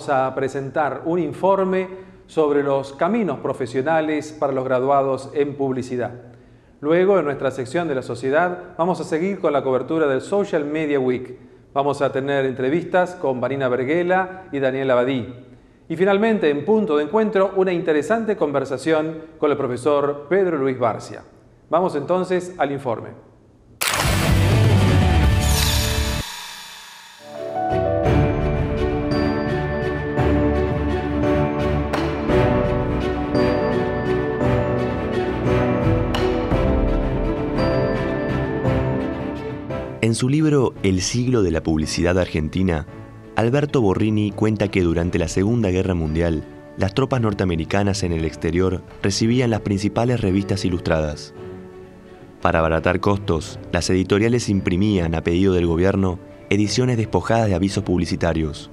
vamos a presentar un informe sobre los caminos profesionales para los graduados en publicidad. Luego, en nuestra sección de la sociedad, vamos a seguir con la cobertura del Social Media Week. Vamos a tener entrevistas con Vanina Berghela y Daniela Badí. Y finalmente, en punto de encuentro, una interesante conversación con el profesor Pedro Luis Barcia. Vamos entonces al informe. En su libro El siglo de la publicidad argentina, Alberto Borrini cuenta que durante la Segunda Guerra Mundial, las tropas norteamericanas en el exterior recibían las principales revistas ilustradas. Para abaratar costos, las editoriales imprimían, a pedido del gobierno, ediciones despojadas de avisos publicitarios.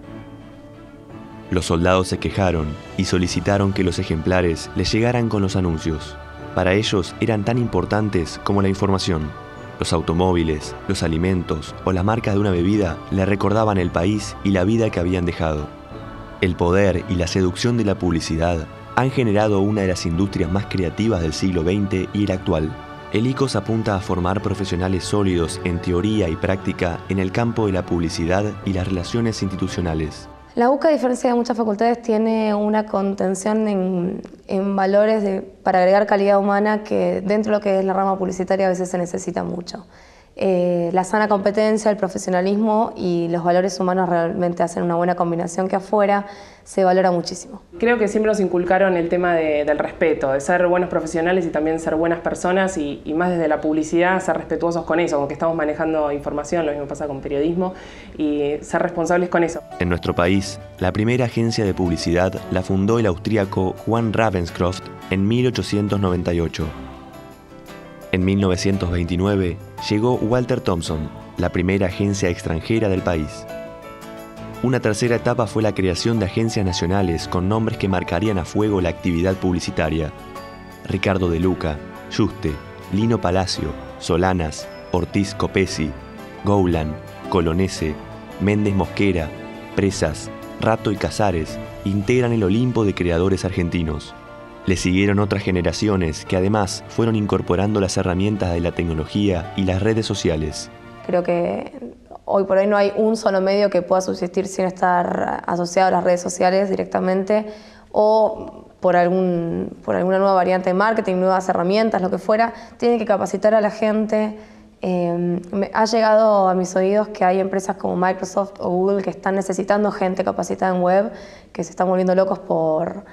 Los soldados se quejaron y solicitaron que los ejemplares les llegaran con los anuncios. Para ellos eran tan importantes como la información. Los automóviles, los alimentos o las marcas de una bebida le recordaban el país y la vida que habían dejado. El poder y la seducción de la publicidad han generado una de las industrias más creativas del siglo XX y el actual. El ICOS apunta a formar profesionales sólidos en teoría y práctica en el campo de la publicidad y las relaciones institucionales. La UCA, a diferencia de muchas facultades, tiene una contención en valores para agregar calidad humana que dentro de lo que es la rama publicitaria a veces se necesita mucho. La sana competencia, el profesionalismo y los valores humanos realmente hacen una buena combinación que afuera se valora muchísimo. Creo que siempre nos inculcaron el tema del respeto, de ser buenos profesionales y también ser buenas personas y más desde la publicidad ser respetuosos con eso, como que estamos manejando información, lo mismo pasa con periodismo, y ser responsables con eso. En nuestro país, la primera agencia de publicidad la fundó el austríaco Juan Ravenscroft en 1898. En 1929 llegó Walter Thompson, la primera agencia extranjera del país. Una tercera etapa fue la creación de agencias nacionales con nombres que marcarían a fuego la actividad publicitaria. Ricardo de Luca, Juste, Lino Palacio, Solanas, Ortiz Copesi, Goulan, Colonese, Méndez Mosquera, Presas, Rato y Casares integran el Olimpo de creadores argentinos. Le siguieron otras generaciones que además fueron incorporando las herramientas de la tecnología y las redes sociales. Creo que hoy por hoy no hay un solo medio que pueda subsistir sin estar asociado a las redes sociales directamente o por alguna nueva variante de marketing, nuevas herramientas, lo que fuera. Tienen que capacitar a la gente. Ha llegado a mis oídos que hay empresas como Microsoft o Google que están necesitando gente capacitada en web, que se están volviendo locos por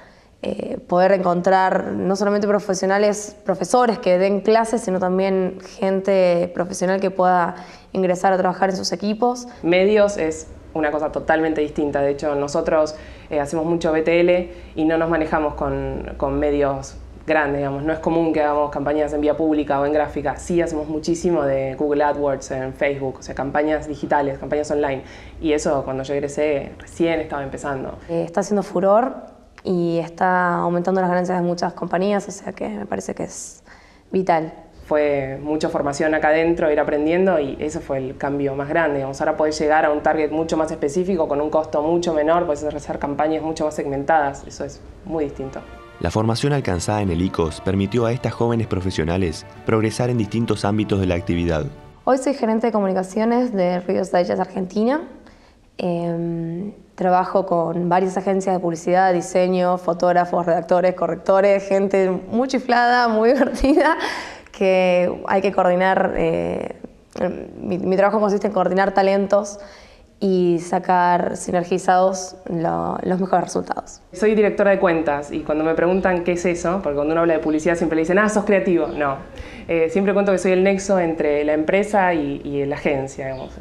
poder encontrar no solamente profesores que den clases, sino también gente profesional que pueda ingresar a trabajar en sus equipos. Medios es una cosa totalmente distinta. De hecho, nosotros hacemos mucho BTL y no nos manejamos con medios grandes, digamos. No es común que hagamos campañas en vía pública o en gráfica. Sí hacemos muchísimo de Google AdWords, en Facebook, o sea, campañas digitales, campañas online. Y eso, cuando yo egresé, recién estaba empezando. Está haciendo furor y está aumentando las ganancias de muchas compañías, o sea que me parece que es vital. Fue mucha formación acá adentro, ir aprendiendo, y ese fue el cambio más grande. Digamos, ahora podés llegar a un target mucho más específico, con un costo mucho menor, podés hacer campañas mucho más segmentadas, eso es muy distinto. La formación alcanzada en el ICOS permitió a estas jóvenes profesionales progresar en distintos ámbitos de la actividad. Hoy soy gerente de comunicaciones de Reader's Digest Argentina. Trabajo con varias agencias de publicidad, diseño, fotógrafos, redactores, correctores, gente muy chiflada, muy divertida, que hay que coordinar. Mi trabajo consiste en coordinar talentos y sacar sinergizados los mejores resultados. Soy directora de cuentas y cuando me preguntan qué es eso, porque cuando uno habla de publicidad siempre le dicen, sos creativo. No, siempre cuento que soy el nexo entre la empresa y la agencia. Digamos.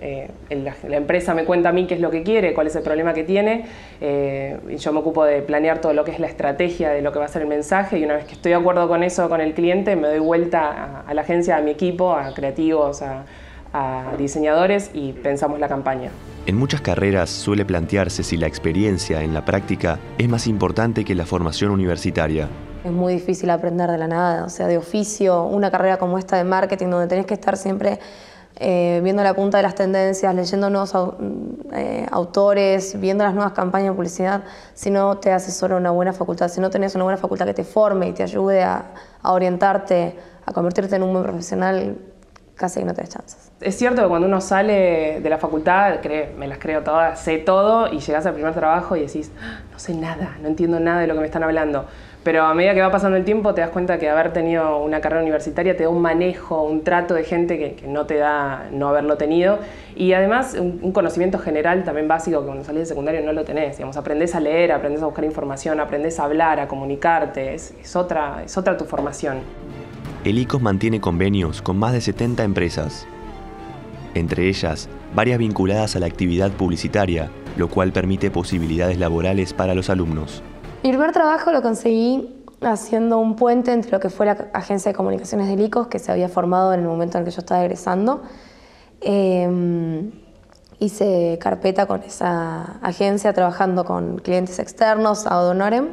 La empresa me cuenta a mí qué es lo que quiere, cuál es el problema que tiene, y yo me ocupo de planear todo lo que es la estrategia de lo que va a ser el mensaje, y una vez que estoy de acuerdo con eso con el cliente, me doy vuelta a la agencia, a mi equipo, a creativos, a diseñadores, y pensamos la campaña. En muchas carreras suele plantearse si la experiencia en la práctica es más importante que la formación universitaria. Es muy difícil aprender de la nada, o sea, de oficio, una carrera como esta de marketing, donde tenés que estar siempre viendo la punta de las tendencias, leyendo nuevos autores, viendo las nuevas campañas de publicidad, si no te asesora una buena facultad, si no tenés una buena facultad que te forme y te ayude a orientarte, a convertirte en un buen profesional, casi que no tenés chances. Es cierto que cuando uno sale de la facultad, me las creo todas, sé todo, y llegás al primer trabajo y decís, no sé nada, no entiendo nada de lo que me están hablando. Pero a medida que va pasando el tiempo te das cuenta que haber tenido una carrera universitaria te da un manejo, un trato de gente que no te da no haberlo tenido. Y además un conocimiento general también básico que cuando salís de secundario no lo tenés. Digamos, aprendés a leer, aprendés a buscar información, aprendés a hablar, a comunicarte. Es otra tu formación. El ICOS mantiene convenios con más de 70 empresas, entre ellas varias vinculadas a la actividad publicitaria, lo cual permite posibilidades laborales para los alumnos. Mi primer trabajo lo conseguí haciendo un puente entre lo que fue la agencia de comunicaciones del ICOS, que se había formado en el momento en que yo estaba egresando. Hice carpeta con esa agencia trabajando con clientes externos, ad honorem.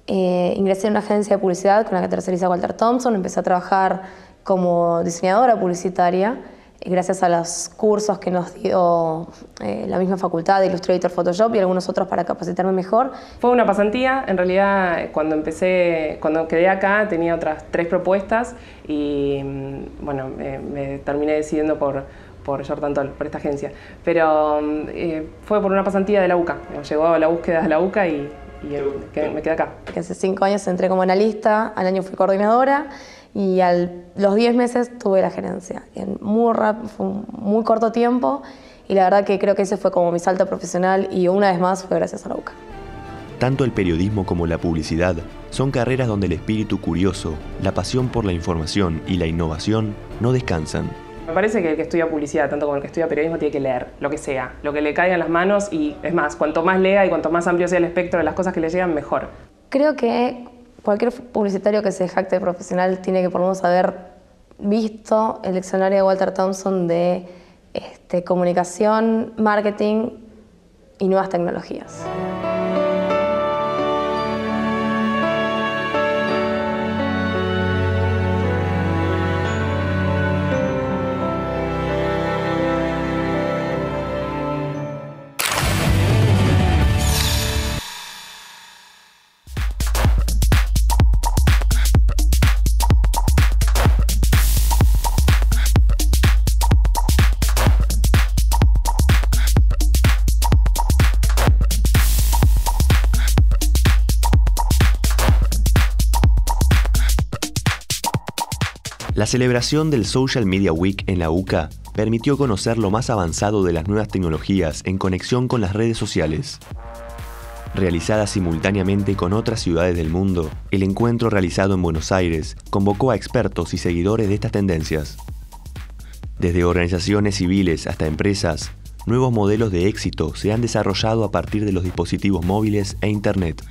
Ingresé en una agencia de publicidad con la que terceriza Walter Thompson, empecé a trabajar como diseñadora publicitaria, gracias a los cursos que nos dio la misma facultad de Illustrator, Photoshop y algunos otros para capacitarme mejor. Fue una pasantía, en realidad cuando quedé acá tenía otras 3 propuestas y bueno, me terminé decidiendo por Jordan Toll, por esta agencia. Pero fue por una pasantía de la UCA, llegó a la búsqueda de la UCA y me quedé acá. Hace 5 años entré como analista, al año fui coordinadora y los 10 meses tuve la gerencia. Fue un muy corto tiempo y la verdad que creo que ese fue como mi salto profesional y una vez más fue gracias a la UCA. Tanto el periodismo como la publicidad son carreras donde el espíritu curioso, la pasión por la información y la innovación no descansan. Me parece que el que estudia publicidad, tanto como el que estudia periodismo, tiene que leer lo que sea, lo que le caiga en las manos y es más, cuanto más lea y cuanto más amplio sea el espectro de las cosas que le llegan, mejor. Creo que cualquier publicitario que se jacte de profesional tiene que por lo menos haber visto el diccionario de Walter Thompson de comunicación, marketing y nuevas tecnologías. La celebración del Social Media Week en la UCA permitió conocer lo más avanzado de las nuevas tecnologías en conexión con las redes sociales. Realizada simultáneamente con otras ciudades del mundo, el encuentro realizado en Buenos Aires convocó a expertos y seguidores de estas tendencias. Desde organizaciones civiles hasta empresas, nuevos modelos de éxito se han desarrollado a partir de los dispositivos móviles e Internet.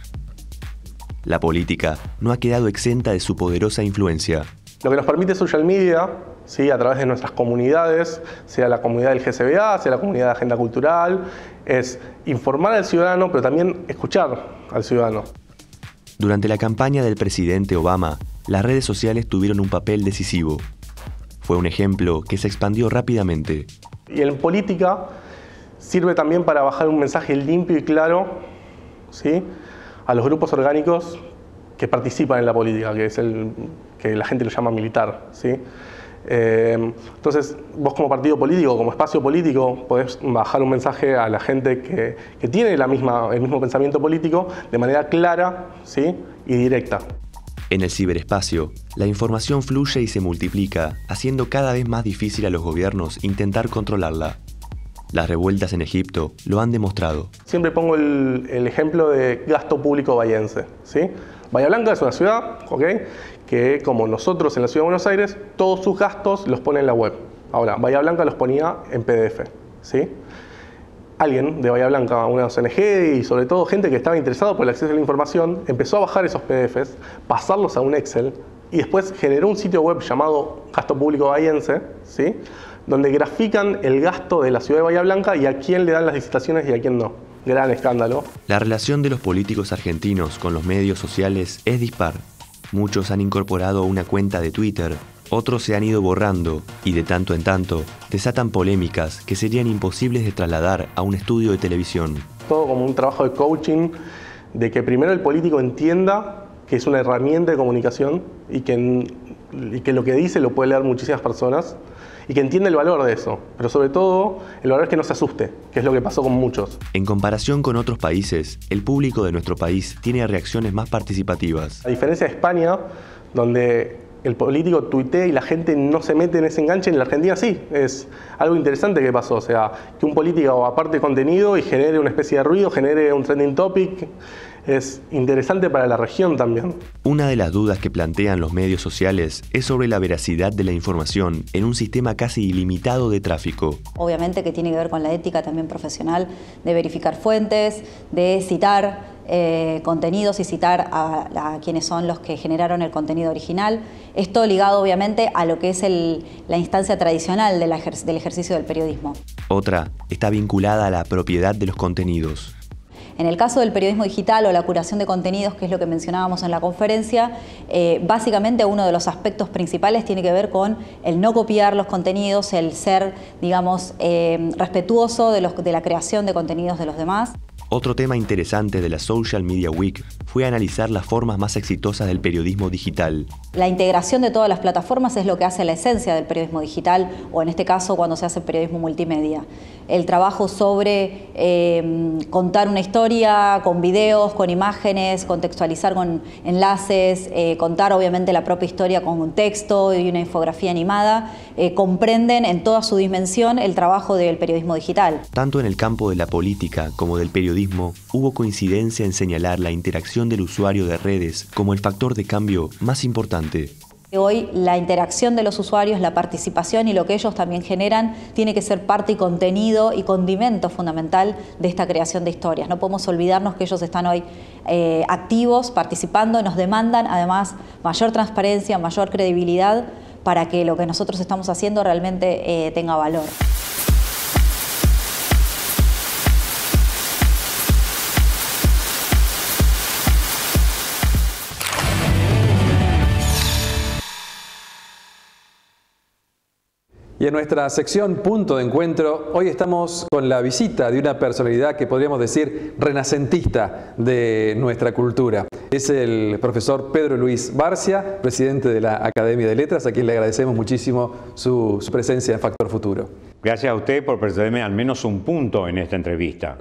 La política no ha quedado exenta de su poderosa influencia. Lo que nos permite social media, ¿sí?, a través de nuestras comunidades, sea la comunidad del GCBA, sea la comunidad de Agenda Cultural, es informar al ciudadano, pero también escuchar al ciudadano. Durante la campaña del presidente Obama, las redes sociales tuvieron un papel decisivo. Fue un ejemplo que se expandió rápidamente. Y en política sirve también para bajar un mensaje limpio y claro, ¿sí?, a los grupos orgánicos que participan en la política, que la gente lo llama militar, ¿sí? Entonces, vos como partido político, como espacio político, podés bajar un mensaje a la gente que tiene el mismo pensamiento político de manera clara, ¿sí?, y directa. En el ciberespacio, la información fluye y se multiplica, haciendo cada vez más difícil a los gobiernos intentar controlarla. Las revueltas en Egipto lo han demostrado. Siempre pongo el ejemplo de gasto público bahiense, ¿sí? Bahía Blanca es una ciudad, ¿ok?, que como nosotros en la Ciudad de Buenos Aires, todos sus gastos los pone en la web. Ahora, Bahía Blanca los ponía en PDF, ¿sí? Alguien de Bahía Blanca, una ONG y sobre todo gente que estaba interesada por el acceso a la información, empezó a bajar esos PDFs, pasarlos a un Excel y después generó un sitio web llamado Gasto Público Bahiense, ¿sí?, donde grafican el gasto de la ciudad de Bahía Blanca y a quién le dan las licitaciones y a quién no. Gran escándalo. La relación de los políticos argentinos con los medios sociales es dispar. Muchos han incorporado una cuenta de Twitter Otros se han ido borrando y de tanto en tanto desatan polémicas que serían imposibles de trasladar a un estudio de televisión. Todo como un trabajo de coaching, de que primero el político entienda que es una herramienta de comunicación y que lo que dice lo puede leer muchísimas personas y que entienda el valor de eso. Pero sobre todo, el valor es que no se asuste, que es lo que pasó con muchos. En comparación con otros países, el público de nuestro país tiene reacciones más participativas. A diferencia de España, donde el político tuitea y la gente no se mete en ese enganche, en la Argentina sí. Es algo interesante que pasó, o sea, que un político aparte contenido y genere una especie de ruido, genere un trending topic, es interesante para la región también. Una de las dudas que plantean los medios sociales es sobre la veracidad de la información en un sistema casi ilimitado de tráfico. Obviamente que tiene que ver con la ética también profesional, de verificar fuentes, de citar contenidos y citar a quienes son los que generaron el contenido original. Esto ligado obviamente a lo que es la instancia tradicional del ejercicio del periodismo. Otra está vinculada a la propiedad de los contenidos. En el caso del periodismo digital o la curación de contenidos, que es lo que mencionábamos en la conferencia, básicamente uno de los aspectos principales tiene que ver con el no copiar los contenidos, el ser, digamos, respetuoso de la creación de contenidos de los demás. Otro tema interesante de la Social Media Week fue analizar las formas más exitosas del periodismo digital. La integración de todas las plataformas es lo que hace la esencia del periodismo digital, o en este caso cuando se hace periodismo multimedia. El trabajo sobre contar una historia con videos, con imágenes, contextualizar con enlaces, contar obviamente la propia historia con un texto y una infografía animada, comprenden en toda su dimensión el trabajo del periodismo digital. Tanto en el campo de la política como del periodismo, hubo coincidencia en señalar la interacción del usuario de redes como el factor de cambio más importante. Hoy la interacción de los usuarios, la participación y lo que ellos también generan tiene que ser parte y contenido y condimento fundamental de esta creación de historias. No podemos olvidarnos que ellos están hoy activos, participando, nos demandan además mayor transparencia, mayor credibilidad para que lo que nosotros estamos haciendo realmente tenga valor. Y en nuestra sección Punto de Encuentro, hoy estamos con la visita de una personalidad que podríamos decir renacentista de nuestra cultura. Es el profesor Pedro Luis Barcia, presidente de la Academia de Letras, a quien le agradecemos muchísimo su presencia en Factor Futuro. Gracias a usted por presentarme al menos un punto en esta entrevista.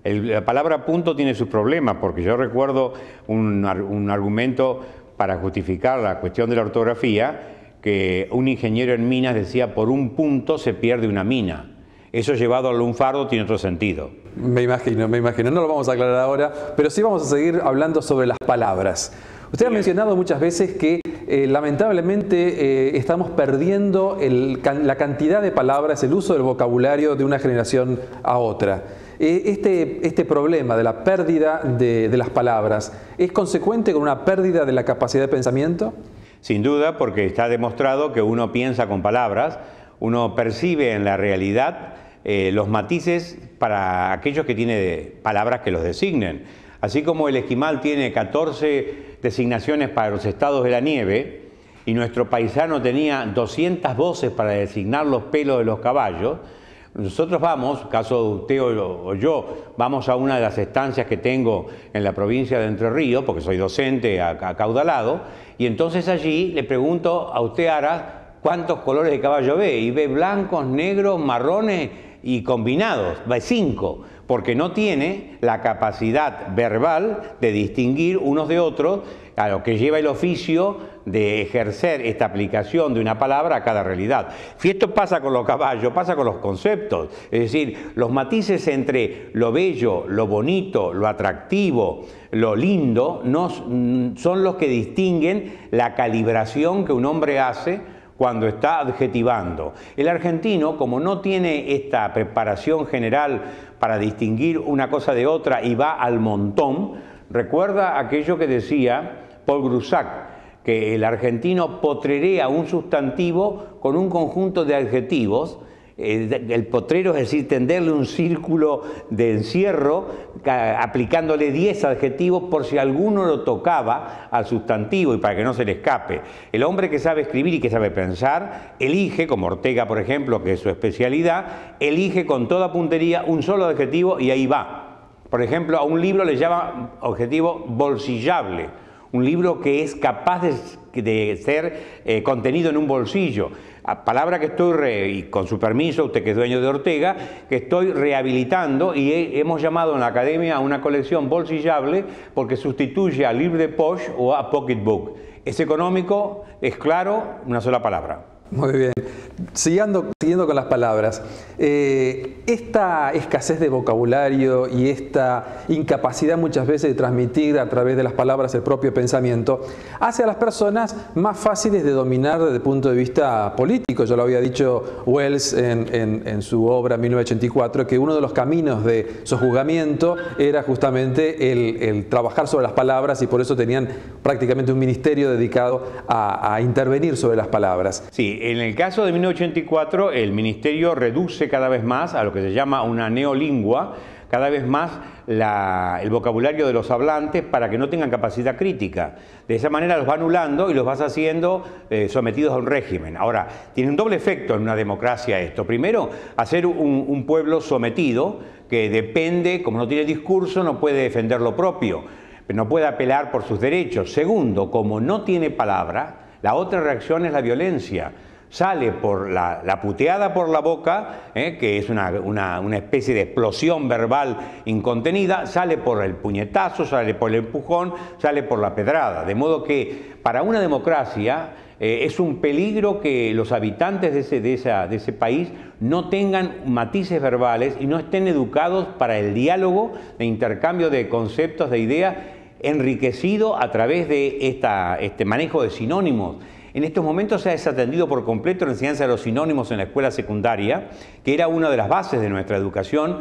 La palabra punto tiene sus problemas, porque yo recuerdo un argumento para justificar la cuestión de la ortografía, que un ingeniero en minas decía: por un punto se pierde una mina. Eso llevado al lunfardo tiene otro sentido. Me imagino. No lo vamos a aclarar ahora, pero sí vamos a seguir hablando sobre las palabras. Usted ha mencionado muchas veces que lamentablemente estamos perdiendo la cantidad de palabras, el uso del vocabulario de una generación a otra. Este problema de la pérdida de las palabras, ¿es consecuente con una pérdida de la capacidad de pensamiento? Sin duda, porque está demostrado que uno piensa con palabras, uno percibe en la realidad los matices para aquellos que tienen palabras que los designen. Así como el esquimal tiene 14 designaciones para los estados de la nieve y nuestro paisano tenía 200 voces para designar los pelos de los caballos, nosotros vamos, caso de usted o yo, vamos a una de las estancias que tengo en la provincia de Entre Ríos, porque soy docente acaudalado, y entonces allí le pregunto a usted, Ara, ¿cuántos colores de caballo ve? Y ve blancos, negros, marrones y combinados, ve 5, porque no tiene la capacidad verbal de distinguir unos de otros, a lo que lleva el oficio de ejercer esta aplicación de una palabra a cada realidad. Si esto pasa con los caballos, pasa con los conceptos, es decir, los matices entre lo bello, lo bonito, lo atractivo, lo lindo, son los que distinguen la calibración que un hombre hace cuando está adjetivando. El argentino, como no tiene esta preparación general para distinguir una cosa de otra y va al montón, recuerda aquello que decía Paul Grusac, que el argentino potrerea un sustantivo con un conjunto de adjetivos el potrero, es decir, tenderle un círculo de encierro, aplicándole 10 adjetivos por si alguno lo tocaba al sustantivo y para que no se le escape. El hombre que sabe escribir y que sabe pensar, elige, como Ortega, por ejemplo, que es su especialidad, elige con toda puntería un solo adjetivo y ahí va. Por ejemplo, a un libro le llama adjetivo bolsillable, un libro que es capaz de ser contenido en un bolsillo. Palabra que estoy, y con su permiso, usted que es dueño de Ortega, que estoy rehabilitando y hemos llamado en la academia a una colección bolsillable porque sustituye a livre de poche o a pocketbook. Es económico, es claro, una sola palabra. Muy bien. Siguiendo con las palabras, esta escasez de vocabulario y esta incapacidad muchas veces de transmitir a través de las palabras el propio pensamiento hace a las personas más fáciles de dominar desde el punto de vista político. Ya lo había dicho Wells en su obra 1984, que uno de los caminos de sojuzgamiento era justamente el trabajar sobre las palabras, y por eso tenían prácticamente un ministerio dedicado a intervenir sobre las palabras. Sí, en el caso de 1984, el ministerio reduce cada vez más a lo que se llama una neolingua, cada vez más el vocabulario de los hablantes para que no tengan capacidad crítica. De esa manera los va anulando y los vas haciendo sometidos a un régimen. Ahora, tiene un doble efecto en una democracia esto. Primero, hacer un pueblo sometido que depende, como no tiene discurso, no puede defender lo propio, no puede apelar por sus derechos. Segundo, como no tiene palabra, la otra reacción es la violencia. Sale por la puteada por la boca, que es una especie de explosión verbal incontenida, sale por el puñetazo, sale por el empujón, sale por la pedrada. De modo que para una democracia es un peligro que los habitantes de ese país no tengan matices verbales y no estén educados para el diálogo de intercambio de conceptos, de ideas, enriquecido a través de este manejo de sinónimos. En estos momentos se ha desatendido por completo la enseñanza de los sinónimos en la escuela secundaria, que era una de las bases de nuestra educación.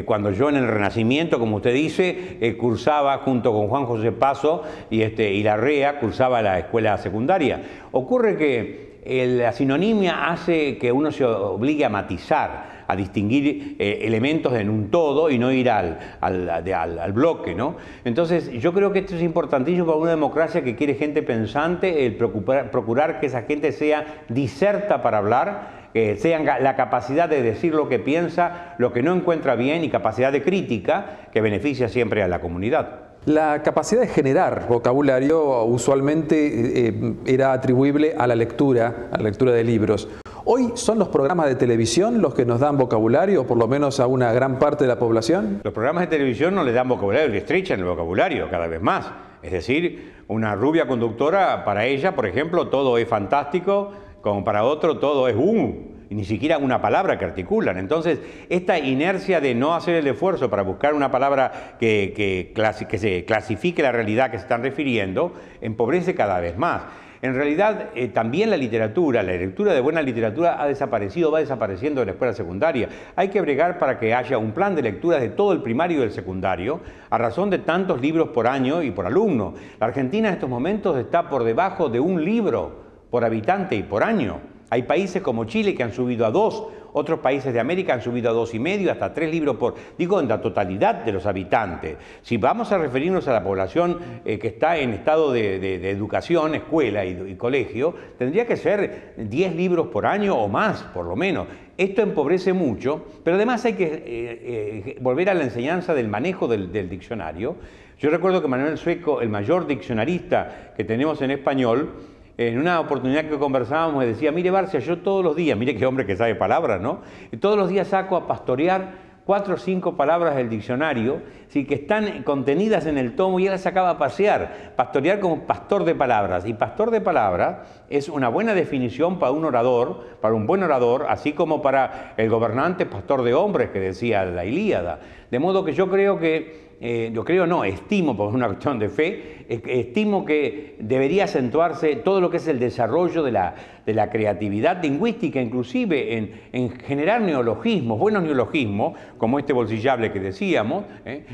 Cuando yo en el Renacimiento, como usted dice, cursaba junto con Juan José Paso y Larrea, cursaba la escuela secundaria. Ocurre que la sinonimia hace que uno se obligue a matizar, a distinguir elementos en un todo y no ir al bloque, ¿no? Entonces, yo creo que esto es importantísimo para una democracia que quiere gente pensante, el procurar que esa gente sea diserta para hablar, que tengan la capacidad de decir lo que piensa, lo que no encuentra bien, y capacidad de crítica que beneficia siempre a la comunidad. La capacidad de generar vocabulario usualmente era atribuible a la lectura de libros. ¿Hoy son los programas de televisión los que nos dan vocabulario, o por lo menos a una gran parte de la población? Los programas de televisión no le dan vocabulario, le estrechan el vocabulario cada vez más. Es decir, una rubia conductora, para ella, por ejemplo, todo es fantástico, como para otro todo es y ni siquiera una palabra que articulan. Entonces, esta inercia de no hacer el esfuerzo para buscar una palabra que se clasifique la realidad que se están refiriendo, empobrece cada vez más. En realidad, también la lectura de buena literatura ha desaparecido, va desapareciendo de la escuela secundaria. Hay que bregar para que haya un plan de lecturas de todo el primario y del secundario, a razón de tantos libros por año y por alumno. La Argentina en estos momentos está por debajo de un libro por habitante y por año. Hay países como Chile que han subido a 2, otros países de América han subido a 2,5, hasta 3 libros en la totalidad de los habitantes. Si vamos a referirnos a la población que está en estado de educación, escuela y colegio, tendría que ser 10 libros por año o más, por lo menos. Esto empobrece mucho, pero además hay que volver a la enseñanza del manejo del diccionario. Yo recuerdo que Manuel Sueco, el mayor diccionarista que tenemos en español, en una oportunidad que conversábamos me decía: mire Barcia, yo todos los días, mire qué hombre que sabe palabras, ¿no? Y todos los días saco a pastorear 4 o 5 palabras del diccionario, sí, que están contenidas en el tomo, y él las sacaba a pasear, pastorear como pastor de palabras. Y pastor de palabras es una buena definición para un orador, para un buen orador, así como para el gobernante pastor de hombres que decía la Ilíada. De modo que yo creo que, estimo por una cuestión de fe, estimo que debería acentuarse todo lo que es el desarrollo de la creatividad lingüística, inclusive en generar neologismos, buenos neologismos, como este bolsillable que decíamos.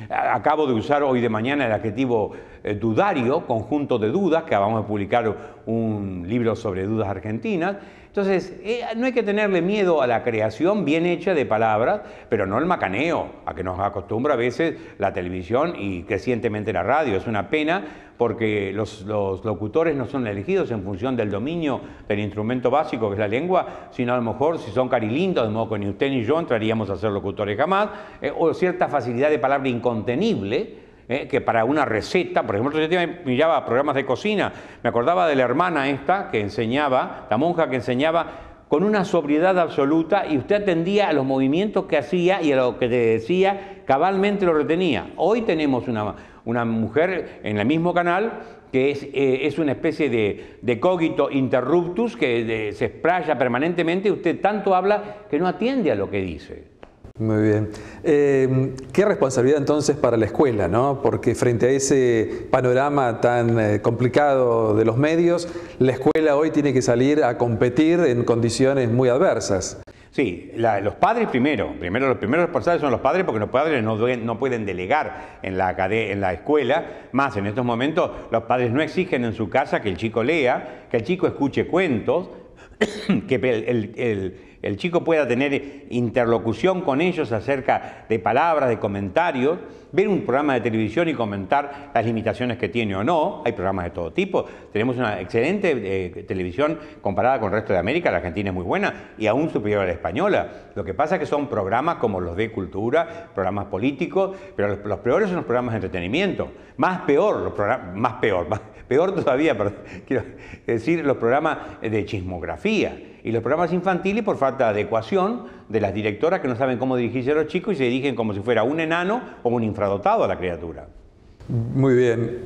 Acabo de usar hoy de mañana el adjetivo dudario, conjunto de dudas, que vamos a publicar un libro sobre dudas argentinas. Entonces, no hay que tenerle miedo a la creación bien hecha de palabras, pero no el macaneo, a que nos acostumbra a veces la televisión y crecientemente la radio. Es una pena porque los locutores no son elegidos en función del dominio del instrumento básico que es la lengua, sino a lo mejor si son carilindos, de modo que ni usted ni yo entraríamos a ser locutores jamás, o cierta facilidad de palabra incontenible, que para una receta, por ejemplo, yo miraba programas de cocina, me acordaba de la hermana esta que enseñaba, la monja que enseñaba con una sobriedad absoluta, y usted atendía a los movimientos que hacía y a lo que te decía, cabalmente lo retenía. Hoy tenemos una mujer en el mismo canal que es una especie de cogito interruptus que se explaya permanentemente, y usted tanto habla que no atiende a lo que dice. Muy bien. ¿Qué responsabilidad entonces para la escuela, ¿no? Porque frente a ese panorama tan complicado de los medios, la escuela hoy tiene que salir a competir en condiciones muy adversas. Sí, los padres primero los primeros responsables son los padres, porque los padres no pueden delegar en la escuela. Más en estos momentos los padres no exigen en su casa que el chico lea, que el chico escuche cuentos, que el chico pueda tener interlocución con ellos acerca de palabras, de comentarios, ver un programa de televisión y comentar las limitaciones que tiene o no. Hay programas de todo tipo. Tenemos una excelente televisión comparada con el resto de América. La Argentina es muy buena y aún superior a la española. Lo que pasa es que son programas como los de cultura, programas políticos, pero los peores son los programas de entretenimiento. Peor todavía, quiero decir, los programas de chismografía y los programas infantiles por falta de adecuación de las directoras que no saben cómo dirigirse a los chicos y se dirigen como si fuera un enano o un infradotado a la criatura. Muy bien.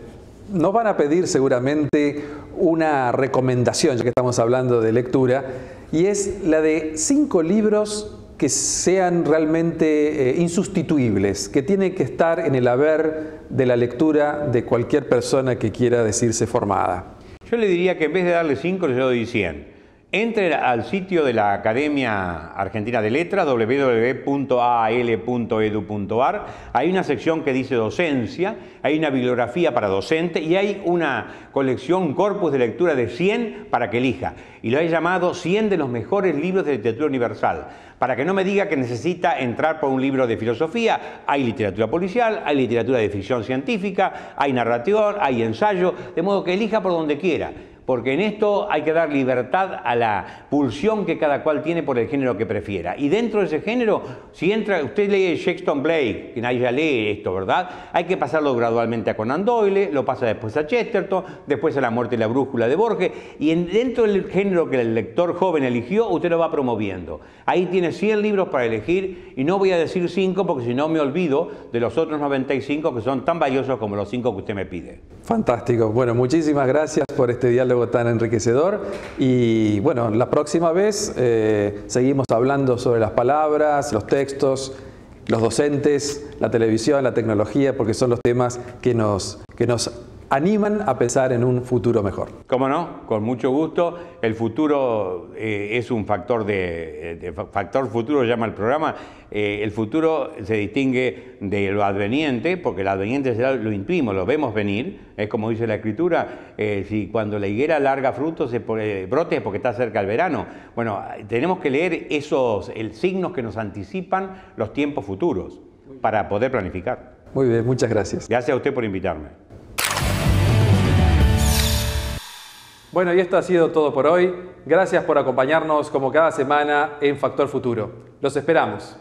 Nos van a pedir seguramente una recomendación, ya que estamos hablando de lectura, y es la de 5 libros que sean realmente insustituibles, que tienen que estar en el haber de la lectura de cualquier persona que quiera decirse formada. Yo le diría que en vez de darle 5, le doy 100. Entre al sitio de la Academia Argentina de Letras, www.aal.edu.ar. Hay una sección que dice docencia, hay una bibliografía para docente y hay una colección, un corpus de lectura de 100 para que elija. Y lo he llamado 100 de los mejores libros de literatura universal. Para que no me diga que necesita entrar por un libro de filosofía, hay literatura policial, hay literatura de ficción científica, hay narración, hay ensayo, de modo que elija por donde quiera. Porque en esto hay que dar libertad a la pulsión que cada cual tiene por el género que prefiera. Y dentro de ese género, si entra, usted lee Shakespeare Blake, que nadie ya lee esto, ¿verdad? Hay que pasarlo gradualmente a Conan Doyle, lo pasa después a Chesterton, después a La muerte y la brújula de Borges, y dentro del género que el lector joven eligió, usted lo va promoviendo. Ahí tiene 100 libros para elegir, y no voy a decir 5 porque si no me olvido de los otros 95 que son tan valiosos como los 5 que usted me pide. Fantástico. Bueno, muchísimas gracias por este diálogo tan enriquecedor y bueno, la próxima vez seguimos hablando sobre las palabras, los textos, los docentes, la televisión, la tecnología, porque son los temas que nos animan a pensar en un futuro mejor. ¿Cómo no? Con mucho gusto. El futuro es un factor factor futuro, llama el programa. El futuro se distingue de lo adveniente, porque el adveniente lo imprimimos, lo vemos venir. Es como dice la Escritura, si cuando la higuera larga frutos brote es porque está cerca el verano. Bueno, tenemos que leer esos signos que nos anticipan los tiempos futuros para poder planificar. Muy bien, muchas gracias. Gracias a usted por invitarme. Bueno, y esto ha sido todo por hoy. Gracias por acompañarnos como cada semana en Factor Futuro. Los esperamos.